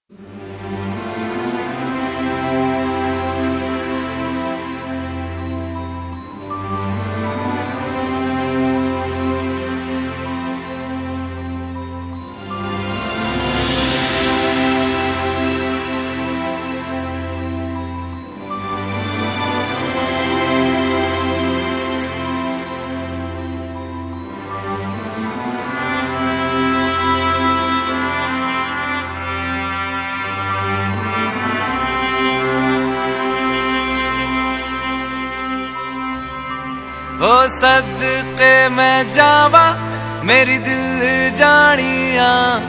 हो सदके मैं जावा मेरी दिल जानिया,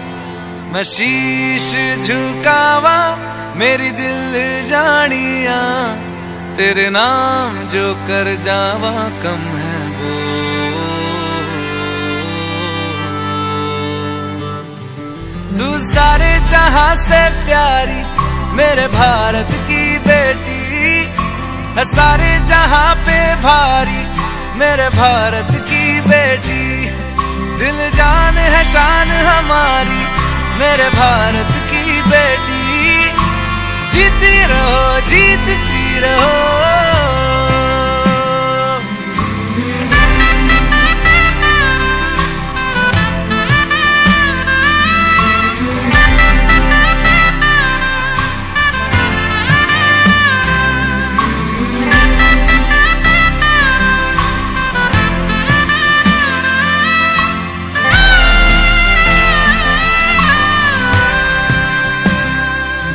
मैं शीश झुकावा मेरी दिल जानिया, तेरे नाम जो कर जावा कम है वो। तू सारे जहां से प्यारी मेरे भारत की बेटी है, सारे जहां पे भारी मेरे भारत की बेटी। दिल जान है शान हमारी मेरे भारत की बेटी। जीती रहो जीतती रहो।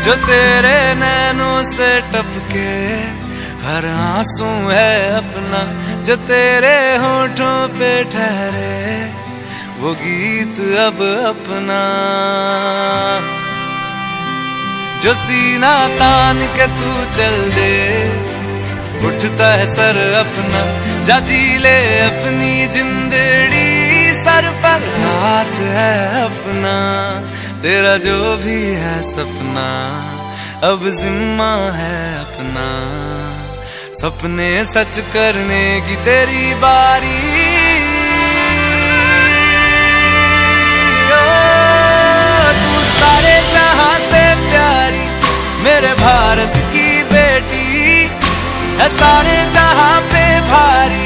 जो तेरे नैनों से टपके हर आंसू है अपना, जो तेरे होठों पे ठहरे वो गीत अब अपना। जो सीना तान के तू चल दे उठता है सर अपना, जा जी ले अपनी जिंदड़ी सर पर हाथ है अपना। तेरा जो भी है सपना अब जिम्मा है अपना, सपने सच करने की तेरी बारी। ओ तू सारे जहां से प्यारी मेरे भारत की बेटी है, सारे जहां पे भारी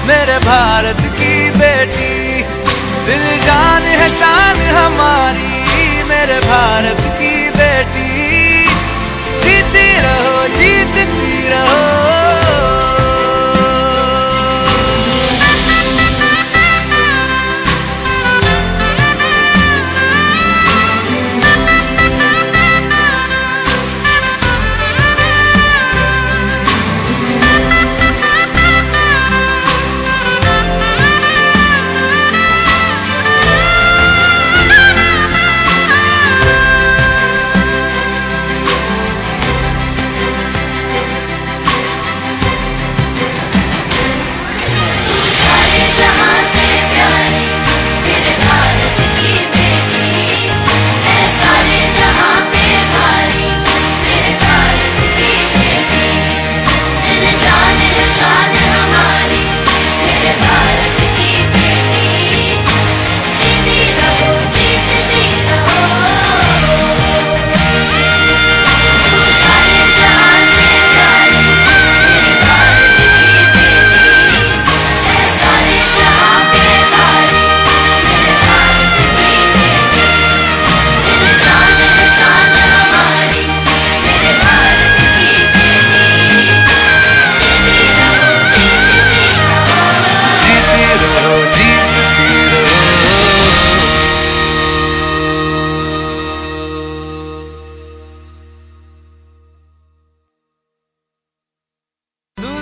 मेरे भारत की बेटी। दिल जान है शान हमारी मेरे भारत की बेटी। जीती रहो जीतती रहो।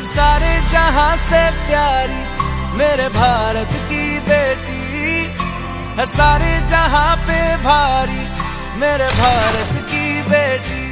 सारे जहां से प्यारी मेरे भारत की बेटी है, सारे जहां पे भारी मेरे भारत की बेटी।